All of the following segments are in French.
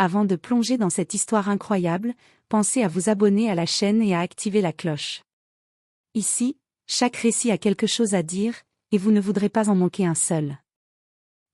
Avant de plonger dans cette histoire incroyable, pensez à vous abonner à la chaîne et à activer la cloche. Ici, chaque récit a quelque chose à dire, et vous ne voudrez pas en manquer un seul.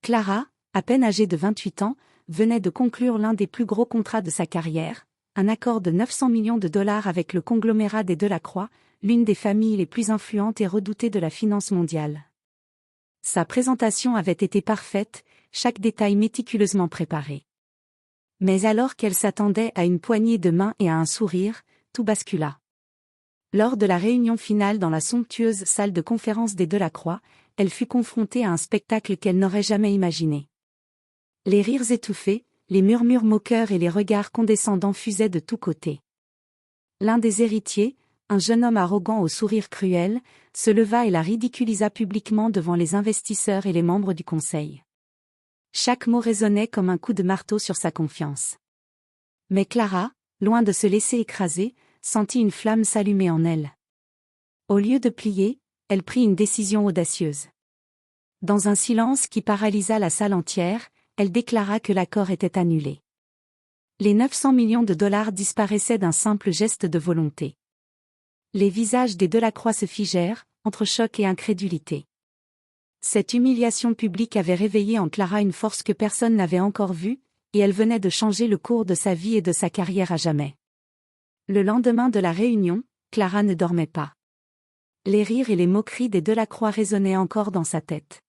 Clara, à peine âgée de 28 ans, venait de conclure l'un des plus gros contrats de sa carrière, un accord de 900 millions de dollars avec le conglomérat des Delacroix, l'une des familles les plus influentes et redoutées de la finance mondiale. Sa présentation avait été parfaite, chaque détail méticuleusement préparé. Mais alors qu'elle s'attendait à une poignée de main et à un sourire, tout bascula. Lors de la réunion finale dans la somptueuse salle de conférence des Delacroix, elle fut confrontée à un spectacle qu'elle n'aurait jamais imaginé. Les rires étouffés, les murmures moqueurs et les regards condescendants fusaient de tous côtés. L'un des héritiers, un jeune homme arrogant au sourire cruel, se leva et la ridiculisa publiquement devant les investisseurs et les membres du conseil. Chaque mot résonnait comme un coup de marteau sur sa confiance. Mais Clara, loin de se laisser écraser, sentit une flamme s'allumer en elle. Au lieu de plier, elle prit une décision audacieuse. Dans un silence qui paralysa la salle entière, elle déclara que l'accord était annulé. Les 900 millions de dollars disparaissaient d'un simple geste de volonté. Les visages des Delacroix se figèrent, entre choc et incrédulité. Cette humiliation publique avait réveillé en Clara une force que personne n'avait encore vue, et elle venait de changer le cours de sa vie et de sa carrière à jamais. Le lendemain de la réunion, Clara ne dormait pas. Les rires et les moqueries des Delacroix résonnaient encore dans sa tête.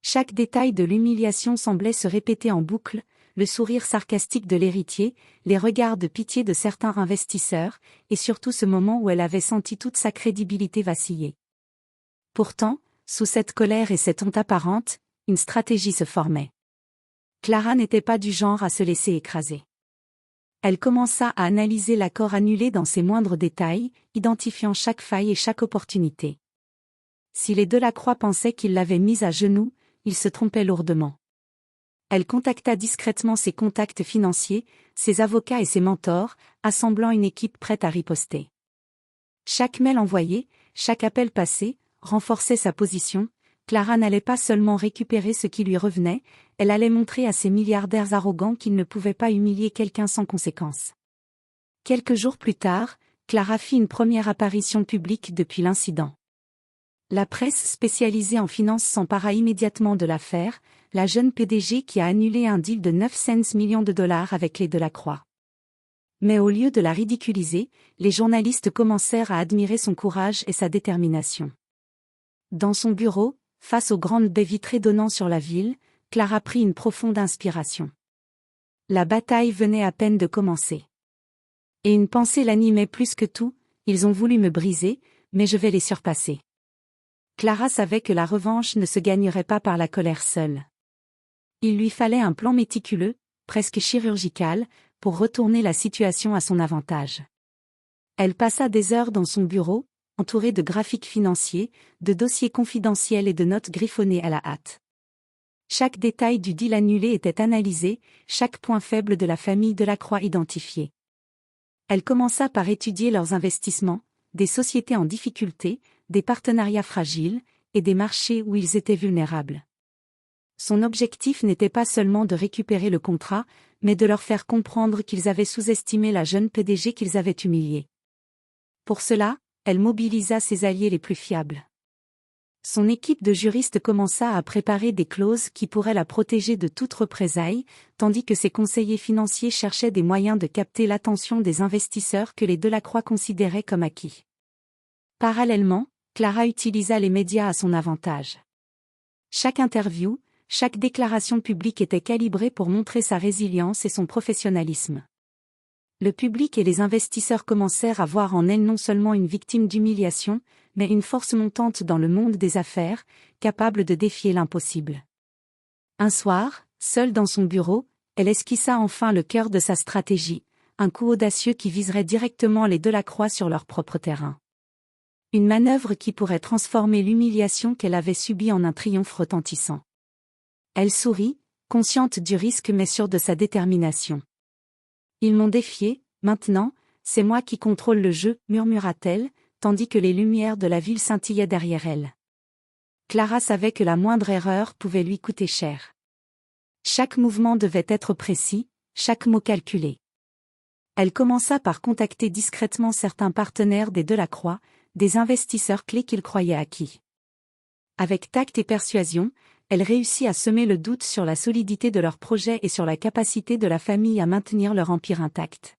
Chaque détail de l'humiliation semblait se répéter en boucle, le sourire sarcastique de l'héritier, les regards de pitié de certains investisseurs, et surtout ce moment où elle avait senti toute sa crédibilité vaciller. Pourtant, sous cette colère et cette honte apparente, une stratégie se formait. Clara n'était pas du genre à se laisser écraser. Elle commença à analyser l'accord annulé dans ses moindres détails, identifiant chaque faille et chaque opportunité. Si les Delacroix pensaient qu'ils l'avaient mise à genoux, ils se trompaient lourdement. Elle contacta discrètement ses contacts financiers, ses avocats et ses mentors, assemblant une équipe prête à riposter. Chaque mail envoyé, chaque appel passé, renforçait sa position. Clara n'allait pas seulement récupérer ce qui lui revenait, elle allait montrer à ces milliardaires arrogants qu'ils ne pouvaient pas humilier quelqu'un sans conséquence. Quelques jours plus tard, Clara fit une première apparition publique depuis l'incident. La presse spécialisée en finance s'empara immédiatement de l'affaire, la jeune PDG qui a annulé un deal de 900 millions de dollars avec les Delacroix. Mais au lieu de la ridiculiser, les journalistes commencèrent à admirer son courage et sa détermination. Dans son bureau, face aux grandes baies vitrées donnant sur la ville, Clara prit une profonde inspiration. La bataille venait à peine de commencer. Et une pensée l'animait plus que tout, ils ont voulu me briser, mais je vais les surpasser. Clara savait que la revanche ne se gagnerait pas par la colère seule. Il lui fallait un plan méticuleux, presque chirurgical, pour retourner la situation à son avantage. Elle passa des heures dans son bureau, entourée de graphiques financiers, de dossiers confidentiels et de notes griffonnées à la hâte. Chaque détail du deal annulé était analysé, chaque point faible de la famille Delacroix identifié. Elle commença par étudier leurs investissements, des sociétés en difficulté, des partenariats fragiles, et des marchés où ils étaient vulnérables. Son objectif n'était pas seulement de récupérer le contrat, mais de leur faire comprendre qu'ils avaient sous-estimé la jeune PDG qu'ils avaient humiliée. Pour cela, elle mobilisa ses alliés les plus fiables. Son équipe de juristes commença à préparer des clauses qui pourraient la protéger de toute représailles, tandis que ses conseillers financiers cherchaient des moyens de capter l'attention des investisseurs que les Delacroix considéraient comme acquis. Parallèlement, Clara utilisa les médias à son avantage. Chaque interview, chaque déclaration publique était calibrée pour montrer sa résilience et son professionnalisme. Le public et les investisseurs commencèrent à voir en elle non seulement une victime d'humiliation, mais une force montante dans le monde des affaires, capable de défier l'impossible. Un soir, seule dans son bureau, elle esquissa enfin le cœur de sa stratégie, un coup audacieux qui viserait directement les Delacroix sur leur propre terrain. Une manœuvre qui pourrait transformer l'humiliation qu'elle avait subie en un triomphe retentissant. Elle sourit, consciente du risque mais sûre de sa détermination. Ils m'ont défié, maintenant, c'est moi qui contrôle le jeu, murmura-t-elle, tandis que les lumières de la ville scintillaient derrière elle. Clara savait que la moindre erreur pouvait lui coûter cher. Chaque mouvement devait être précis, chaque mot calculé. Elle commença par contacter discrètement certains partenaires des Delacroix, des investisseurs clés qu'il croyait acquis. Avec tact et persuasion, elle réussit à semer le doute sur la solidité de leur projet et sur la capacité de la famille à maintenir leur empire intact.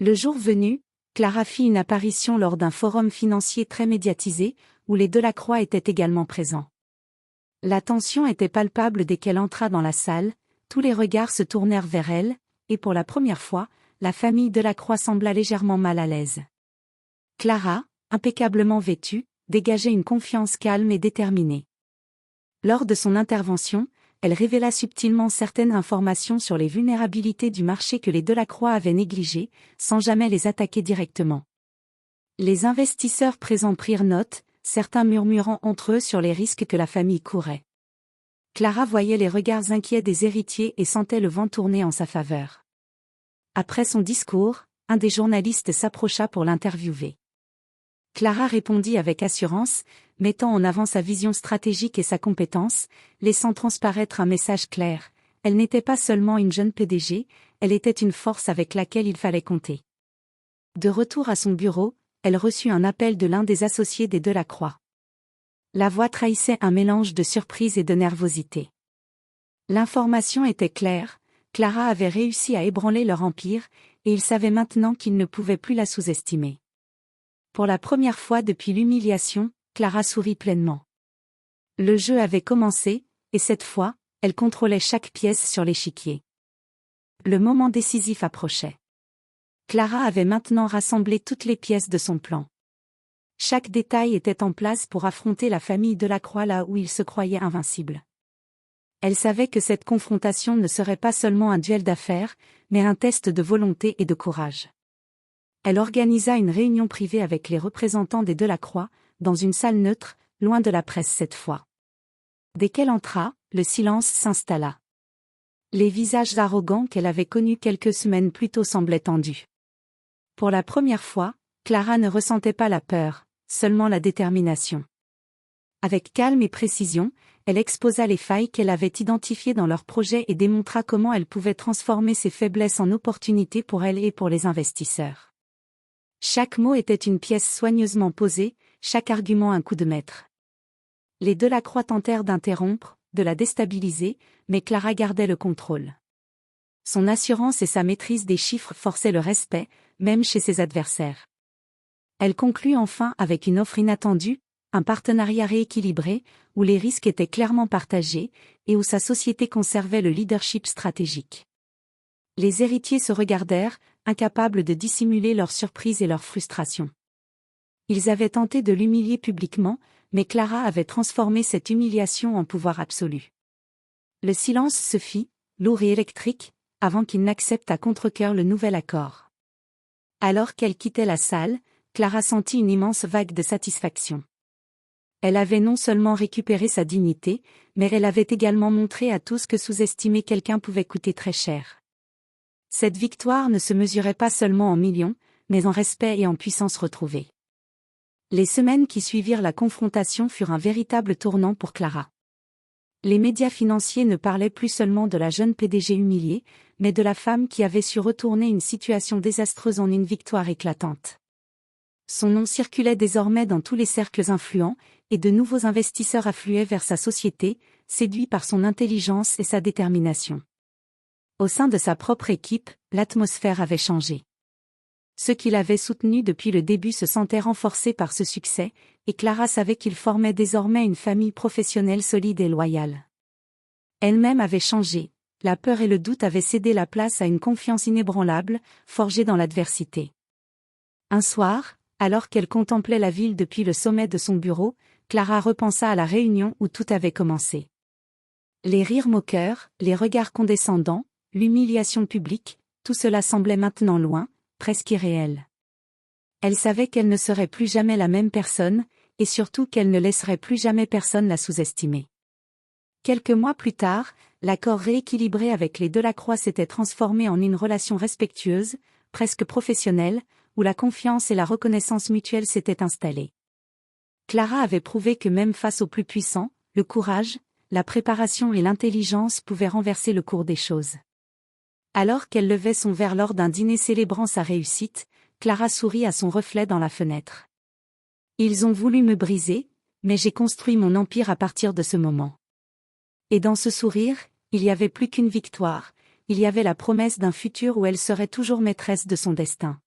Le jour venu, Clara fit une apparition lors d'un forum financier très médiatisé, où les Delacroix étaient également présents. La tension était palpable dès qu'elle entra dans la salle, tous les regards se tournèrent vers elle, et pour la première fois, la famille Delacroix sembla légèrement mal à l'aise. Clara, impeccablement vêtue, dégageait une confiance calme et déterminée. Lors de son intervention, elle révéla subtilement certaines informations sur les vulnérabilités du marché que les Delacroix avaient négligées, sans jamais les attaquer directement. Les investisseurs présents prirent note, certains murmurant entre eux sur les risques que la famille courait. Clara voyait les regards inquiets des héritiers et sentait le vent tourner en sa faveur. Après son discours, un des journalistes s'approcha pour l'interviewer. Clara répondit avec assurance, mettant en avant sa vision stratégique et sa compétence, laissant transparaître un message clair. Elle n'était pas seulement une jeune PDG, elle était une force avec laquelle il fallait compter. De retour à son bureau, elle reçut un appel de l'un des associés des Delacroix. La voix trahissait un mélange de surprise et de nervosité. L'information était claire, Clara avait réussi à ébranler leur empire, et ils savaient maintenant qu'ils ne pouvaient plus la sous-estimer. Pour la première fois depuis l'humiliation, Clara sourit pleinement. Le jeu avait commencé, et cette fois, elle contrôlait chaque pièce sur l'échiquier. Le moment décisif approchait. Clara avait maintenant rassemblé toutes les pièces de son plan. Chaque détail était en place pour affronter la famille Delacroix là où ils se croyaient invincibles. Elle savait que cette confrontation ne serait pas seulement un duel d'affaires, mais un test de volonté et de courage. Elle organisa une réunion privée avec les représentants des Delacroix, dans une salle neutre, loin de la presse cette fois. Dès qu'elle entra, le silence s'installa. Les visages arrogants qu'elle avait connus quelques semaines plus tôt semblaient tendus. Pour la première fois, Clara ne ressentait pas la peur, seulement la détermination. Avec calme et précision, elle exposa les failles qu'elle avait identifiées dans leur projet et démontra comment elle pouvait transformer ses faiblesses en opportunités pour elle et pour les investisseurs. Chaque mot était une pièce soigneusement posée, chaque argument un coup de maître. Les Delacroix tentèrent d'interrompre, de la déstabiliser, mais Clara gardait le contrôle. Son assurance et sa maîtrise des chiffres forçaient le respect, même chez ses adversaires. Elle conclut enfin avec une offre inattendue, un partenariat rééquilibré, où les risques étaient clairement partagés, et où sa société conservait le leadership stratégique. Les héritiers se regardèrent, incapables de dissimuler leur surprise et leur frustration. Ils avaient tenté de l'humilier publiquement, mais Clara avait transformé cette humiliation en pouvoir absolu. Le silence se fit, lourd et électrique, avant qu'il n'accepte à contre-cœur le nouvel accord. Alors qu'elle quittait la salle, Clara sentit une immense vague de satisfaction. Elle avait non seulement récupéré sa dignité, mais elle avait également montré à tous que sous-estimer quelqu'un pouvait coûter très cher. Cette victoire ne se mesurait pas seulement en millions, mais en respect et en puissance retrouvée. Les semaines qui suivirent la confrontation furent un véritable tournant pour Clara. Les médias financiers ne parlaient plus seulement de la jeune PDG humiliée, mais de la femme qui avait su retourner une situation désastreuse en une victoire éclatante. Son nom circulait désormais dans tous les cercles influents, et de nouveaux investisseurs affluaient vers sa société, séduits par son intelligence et sa détermination. Au sein de sa propre équipe, l'atmosphère avait changé. Ceux qui l'avaient soutenu depuis le début se sentaient renforcés par ce succès, et Clara savait qu'il formait désormais une famille professionnelle solide et loyale. Elle-même avait changé, la peur et le doute avaient cédé la place à une confiance inébranlable, forgée dans l'adversité. Un soir, alors qu'elle contemplait la ville depuis le sommet de son bureau, Clara repensa à la réunion où tout avait commencé. Les rires moqueurs, les regards condescendants, l'humiliation publique, tout cela semblait maintenant loin, presque irréel. Elle savait qu'elle ne serait plus jamais la même personne, et surtout qu'elle ne laisserait plus jamais personne la sous-estimer. Quelques mois plus tard, l'accord rééquilibré avec les Delacroix s'était transformé en une relation respectueuse, presque professionnelle, où la confiance et la reconnaissance mutuelle s'étaient installées. Clara avait prouvé que même face aux plus puissants, le courage, la préparation et l'intelligence pouvaient renverser le cours des choses. Alors qu'elle levait son verre lors d'un dîner célébrant sa réussite, Clara sourit à son reflet dans la fenêtre. Ils ont voulu me briser, mais j'ai construit mon empire à partir de ce moment. Et dans ce sourire, il y avait plus qu'une victoire, il y avait la promesse d'un futur où elle serait toujours maîtresse de son destin.